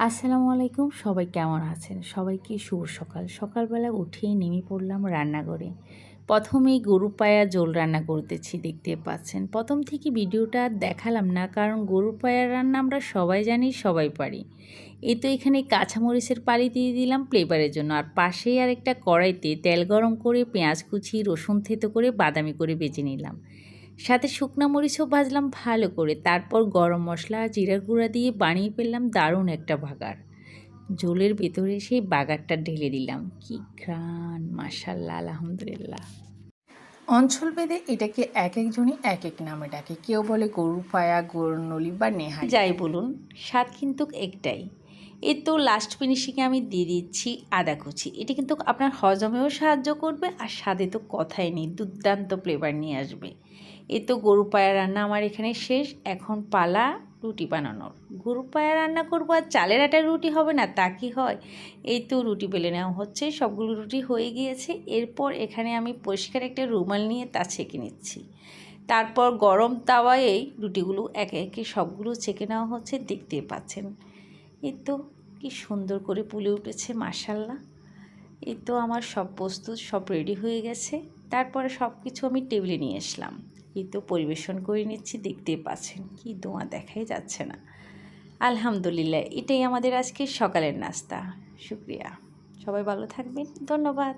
আসসালামু আলাইকুম, সবাই কেমন আছেন? সবাইকে শুভ সকাল। সকালবেলা উঠেই নেমে পড়লাম রান্নাঘরে। প্রথমেই গরু পায়া ঝোল রান্না করতেছি, দেখতে পাচ্ছেন। প্রথম থেকে ভিডিওটা আর দেখালাম না, কারণ গরু পায়ার রান্না আমরা সবাই জানি, সবাই পারি। এই তো এখানে কাঁচামরিচের পালি দিয়ে দিলাম ফ্লেভারের জন্য, আর পাশেই আরেকটা কড়াইতে তেল গরম করে পেঁয়াজ কুচি, রসুন থেতো করে বাদামি করে ভেজে নিলাম। সাথে শুকনো মরিচও ভাজলাম ভালো করে। তারপর গরম মশলা জিরার গুঁড়া দিয়ে বানিয়ে ফেললাম দারুণ একটা বাগার। ঝোলের ভেতরে সেই বাগারটা ঢেলে দিলাম। কি ঘ্রাণ! মাশাআল্লাহ, আলহামদুলিল্লাহ। অঞ্চলভেদে এটাকে এক একজনই এক এক নামে ডাকে। কেউ বলে গরুর পায়া, গরুর নলি বা নেহারি, যাই বলুন, স্বাদ কিন্তু একটাই। এই তো লাস্ট ফিনিশিংয়ে আমি দিয়ে দিচ্ছি আদা কুচি। এটা কিন্তু আপনার হজমেও সাহায্য করবে, আর স্বাদে তো কথাই নেই, দুর্দান্ত ফ্লেভার নিয়ে আসবে। এই তো গরু পায়া রান্না আমার এখানে শেষ। এখন পালা রুটি বানানোর। গরু পায়া রান্না করবো আর চালের আটার রুটি হবে না, তা কি হয়? এই তো রুটি বেলে নেওয়া হচ্ছে, সবগুলো রুটি হয়ে গিয়েছে। এরপর এখানে আমি পরিষ্কার একটা রুমাল নিয়ে তা ছেঁকে নিচ্ছি। তারপর গরম তাওয়ায় এই রুটিগুলো একে একে সবগুলো ছেঁকে নেওয়া হচ্ছে, দেখতে পাচ্ছেন। এই তো কি সুন্দর করে ফুলে উঠেছে, মাশাআল্লাহ। এই তো আমার সব প্রস্তুত, সব রেডি হয়ে গেছে। তারপরে সব কিছু আমি টেবিলে নিয়ে আসলাম। এই তো পরিবেশন করে নিচ্ছি, দেখতে পাচ্ছেন। কি ধোঁয়া, দেখাই যাচ্ছে না। আলহামদুলিল্লাহ, এটাই আমাদের আজকে সকালের নাস্তা। শুকরিয়া। সবাই ভালো থাকবেন, ধন্যবাদ।